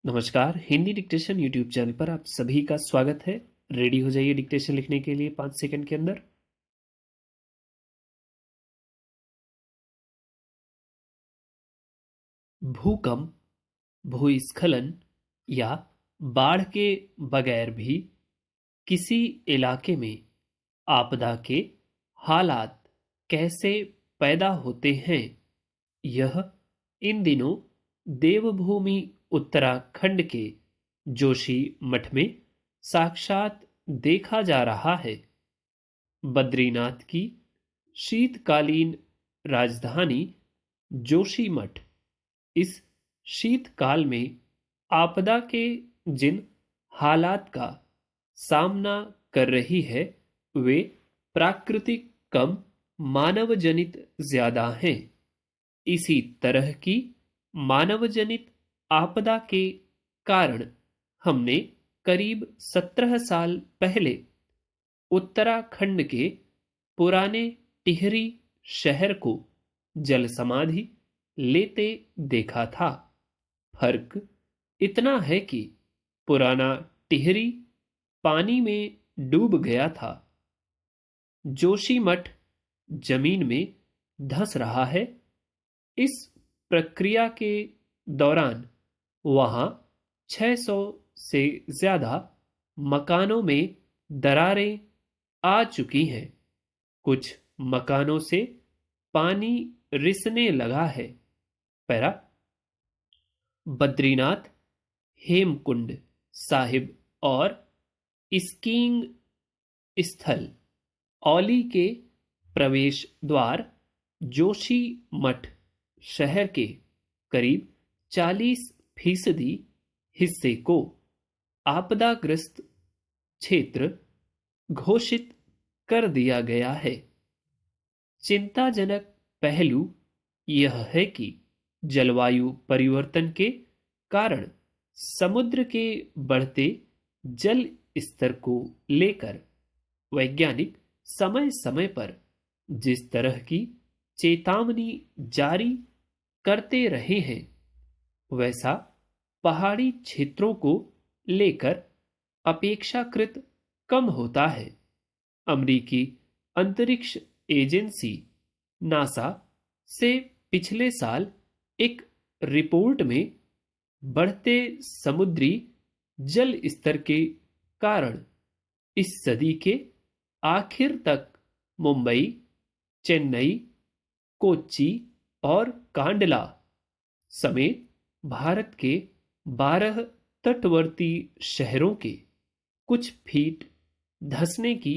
नमस्कार। Hindi dictation YouTube channel पर आप सभी का स्वागत है। रेडी हो जाइए डिक्टेशन लिखने के लिए 5 सेकंड के अंदर। भूकंप, भूस्खलन या बाढ़ के बगैर भी किसी इलाके में आपदा के हालात कैसे पैदा होते हैं, यह इन दिनों देवभूमि उत्तराखंड के जोशी मठ में साक्षात देखा जा रहा है। बद्रीनाथ की शीतकालीन राजधानी जोशीमठ इस शीतकाल में आपदा के जिन हालात का सामना कर रही है, वे प्राकृतिक कम, मानवजनित ज्यादा हैं। इसी तरह की मानवजनित आपदा के कारण हमने करीब 17 साल पहले उत्तराखंड के पुराने टिहरी शहर को जल समाधि लेते देखा था। फर्क इतना है कि पुराना टिहरी पानी में डूब गया था। जोशीमठ जमीन में धंस रहा है। इस प्रक्रिया के दौरान वहां 600 से ज्यादा मकानों में दरारें आ चुकी हैं। कुछ मकानों से पानी रिसने लगा है। पैरा बद्रीनाथ, हेमकुंड साहिब और स्कीइंग स्थल औली के प्रवेश द्वार जोशी मठ शहर के करीब 40% हिस्से को आपदाग्रस्त क्षेत्र घोषित कर दिया गया है। चिंताजनक पहलू यह है कि जलवायु परिवर्तन के कारण समुद्र के बढ़ते जल स्तर को लेकर वैज्ञानिक समय समय पर जिस तरह की चेतावनी जारी करते रहे हैं, वैसा पहाड़ी क्षेत्रों को लेकर अपेक्षाकृत कम होता है। अमेरिकी अंतरिक्ष एजेंसी नासा से पिछले साल एक रिपोर्ट में बढ़ते समुद्री जल स्तर के कारण इस सदी के आखिर तक मुंबई, चेन्नई, कोच्चि और कांडला समेत भारत के 12 तटवर्ती शहरों के कुछ फीट धंसने की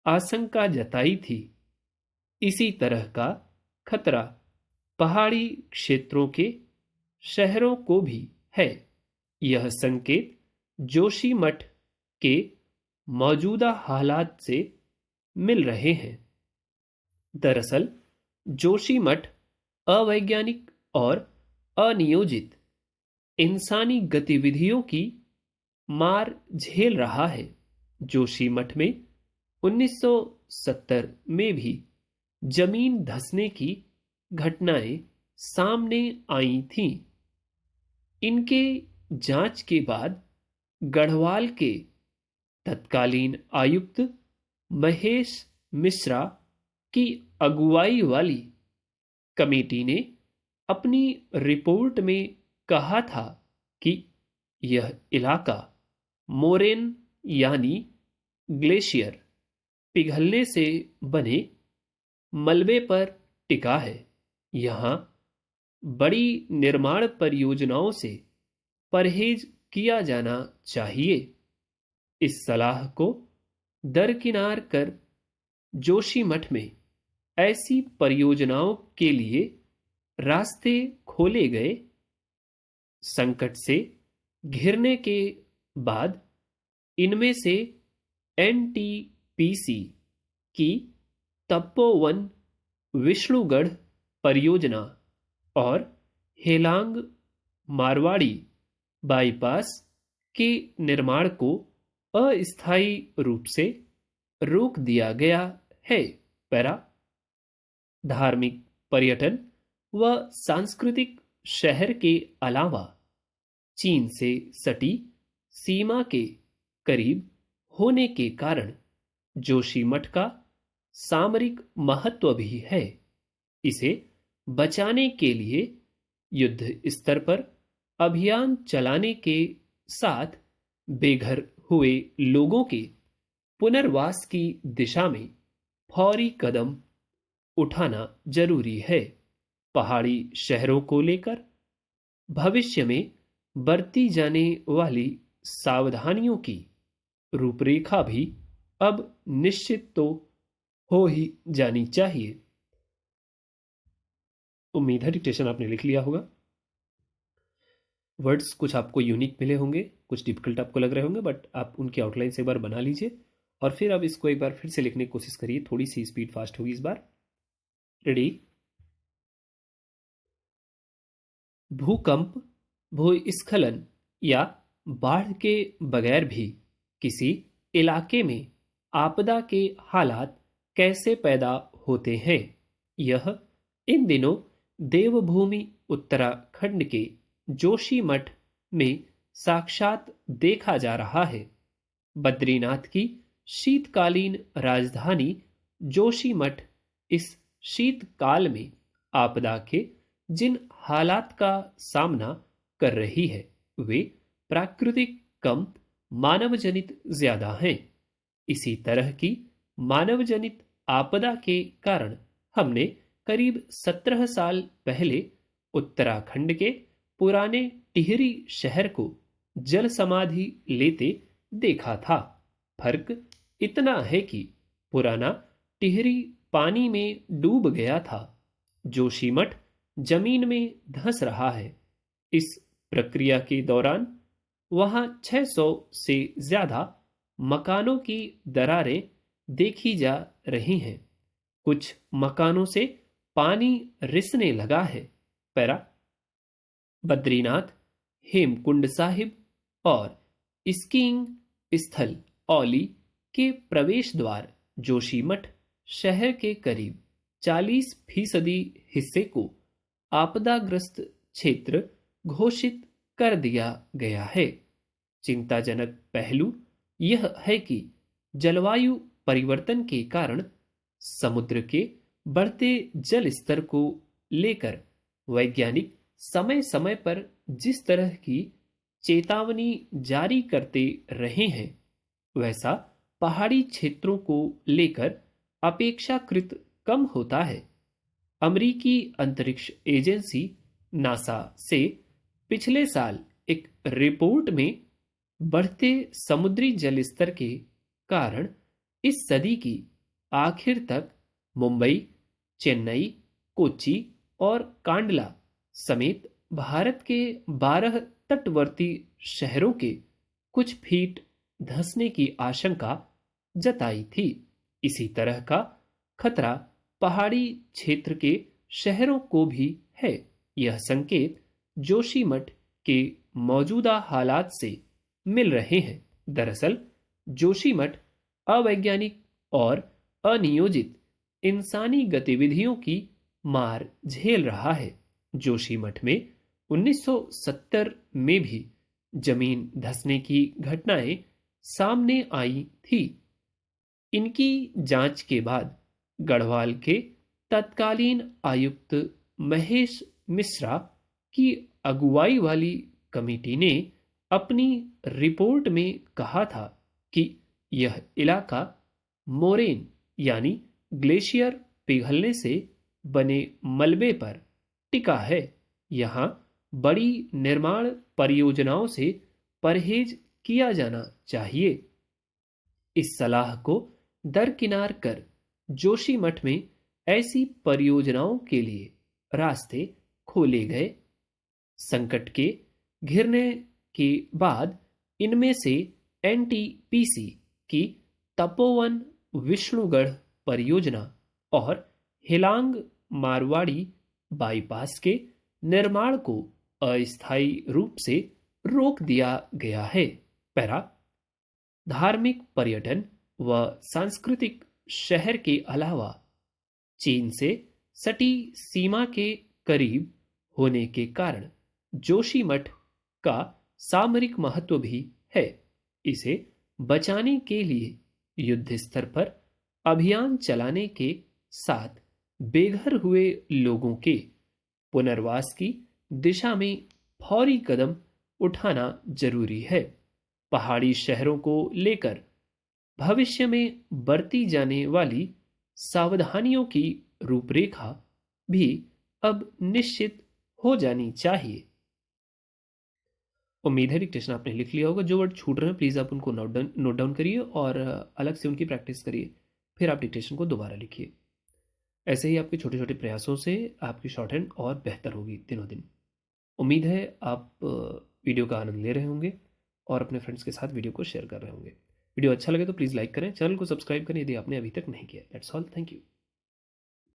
आशंका जताई थी। इसी तरह का खतरा पहाड़ी क्षेत्रों के शहरों को भी है। यह संकेत जोशीमठ के मौजूदा हालात से मिल रहे हैं। दरअसल जोशीमठ अवैज्ञानिक और अनियोजित इंसानी गतिविधियों की मार झेल रहा है। जोशीमठ में 1970 में भी जमीन धंसने की घटनाएं सामने आई थीं। इनके जांच के बाद गढ़वाल के तत्कालीन आयुक्त महेश मिश्रा की अगुवाई वाली कमेटी ने अपनी रिपोर्ट में कहा था कि यह इलाका मोरेन यानी ग्लेशियर पिघलने से बने मलबे पर टिका है। यहां बड़ी निर्माण परियोजनाओं से परहेज किया जाना चाहिए। इस सलाह को दरकिनार कर जोशीमठ में ऐसी परियोजनाओं के लिए रास्ते खोले गए। संकट से घिरने के बाद इनमें से एनटीपीसी की तपोवन विष्णुगढ़ परियोजना और हेलांग मारवाड़ी बाईपास के निर्माण को अस्थायी रूप से रोक दिया गया है। पैरा धार्मिक, पर्यटन व सांस्कृतिक शहर के अलावा चीन से सटी सीमा के करीब होने के कारण जोशीमठ का सामरिक महत्व भी है। इसे बचाने के लिए युद्ध स्तर पर अभियान चलाने के साथ बेघर हुए लोगों के पुनर्वास की दिशा में फौरी कदम उठाना जरूरी है। पहाड़ी शहरों को लेकर भविष्य में बरती जाने वाली सावधानियों की रूपरेखा भी अब निश्चित तो हो ही जानी चाहिए। उम्मीद है डिक्टेशन आपने लिख लिया होगा। वर्ड्स कुछ आपको यूनिक मिले होंगे, कुछ डिफिकल्ट आपको लग रहे होंगे, बट आप उनकी आउटलाइन से एक बार बना लीजिए और फिर अब इसको एक बार फिर से लिखने की कोशिश करिए। थोड़ी सी स्पीड फास्ट होगी इस बार। रेडी। भूकंप, भूस्खलन या बाढ़ के बगैर भी किसी इलाके में आपदा के हालात कैसे पैदा होते हैं, यह इन दिनों देवभूमि उत्तराखंड के जोशीमठ में साक्षात देखा जा रहा है। बद्रीनाथ की शीतकालीन राजधानी जोशीमठ इस शीतकाल में आपदा के जिन हालात का सामना कर रही है वे प्राकृतिक कम मानवजनित ज्यादा हैं। इसी तरह की मानवजनित आपदा के कारण हमने करीब 17 साल पहले उत्तराखंड के पुराने टिहरी शहर को जल समाधि लेते देखा था। फर्क इतना है कि पुराना टिहरी पानी में डूब गया था, जोशीमठ जमीन में धंस रहा है। इस प्रक्रिया के दौरान वहां 600 से ज्यादा मकानों की दरारें देखी जा रही हैं। कुछ मकानों से पानी रिसने लगा है। पैरा। बद्रीनाथ, हेमकुंड साहिब और स्कीइंग स्थल औली के प्रवेश द्वार जोशीमठ शहर के करीब 40% हिस्से को आपदाग्रस्त क्षेत्र घोषित कर दिया गया है। चिंताजनक पहलू यह है कि जलवायु परिवर्तन के कारण समुद्र के बढ़ते जल स्तर को लेकर वैज्ञानिक समय समय पर जिस तरह की चेतावनी जारी करते रहे हैं, वैसा पहाड़ी क्षेत्रों को लेकर अपेक्षाकृत कम होता है। अमेरिकी अंतरिक्ष एजेंसी नासा से पिछले साल एक रिपोर्ट में बढ़ते समुद्री जल स्तर के कारण इस सदी की आखिर तक मुंबई, चेन्नई, कोच्चि और कांडला समेत भारत के 12 तटवर्ती शहरों के कुछ फीट धंसने की आशंका जताई थी। इसी तरह का खतरा पहाड़ी क्षेत्र के शहरों को भी है। यह संकेत जोशीमठ के मौजूदा हालात से मिल रहे हैं। दरअसल जोशीमठ अवैज्ञानिक और अनियोजित इंसानी गतिविधियों की मार झेल रहा है। जोशीमठ में 1970 में भी जमीन धंसने की घटनाएं सामने आई थी। इनकी जांच के बाद गढ़वाल के तत्कालीन आयुक्त महेश मिश्रा की अगुवाई वाली कमेटी ने अपनी रिपोर्ट में कहा था कि यह इलाका मोरेन यानी ग्लेशियर पिघलने से बने मलबे पर टिका है। यहाँ बड़ी निर्माण परियोजनाओं से परहेज किया जाना चाहिए। इस सलाह को दरकिनार कर जोशीमठ में ऐसी परियोजनाओं के लिए रास्ते खोले गए। संकट के घिरने के बाद इनमें से एनटीपीसी की तपोवन विष्णुगढ़ परियोजना और हिलांग मारवाड़ी बाईपास के निर्माण को अस्थायी रूप से रोक दिया गया है। पैरा। धार्मिक पर्यटन व सांस्कृतिक शहर के अलावा चीन से सटी सीमा के करीब होने के कारण जोशीमठ का सामरिक महत्व भी है। इसे बचाने के लिए युद्ध स्तर पर अभियान चलाने के साथ बेघर हुए लोगों के पुनर्वास की दिशा में फौरी कदम उठाना जरूरी है। पहाड़ी शहरों को लेकर भविष्य में बरती जाने वाली सावधानियों की रूपरेखा भी अब निश्चित हो जानी चाहिए। उम्मीद है डिक्टेशन आपने लिख लिया होगा। जो वर्ड छूट रहे हैं प्लीज़ आप उनको नोट डाउन करिए और अलग से उनकी प्रैक्टिस करिए। फिर आप डिक्टेशन को दोबारा लिखिए। ऐसे ही आपके छोटे छोटे प्रयासों से आपकी शॉर्ट हैंड और बेहतर होगी दिनों दिन। उम्मीद है आप वीडियो का आनंद ले रहे होंगे और अपने फ्रेंड्स के साथ वीडियो को शेयर कर रहे होंगे। वीडियो अच्छा लगे तो प्लीज़ लाइक करें, चैनल को सब्सक्राइब करें यदि आपने अभी तक नहीं किया। That's all, thank you.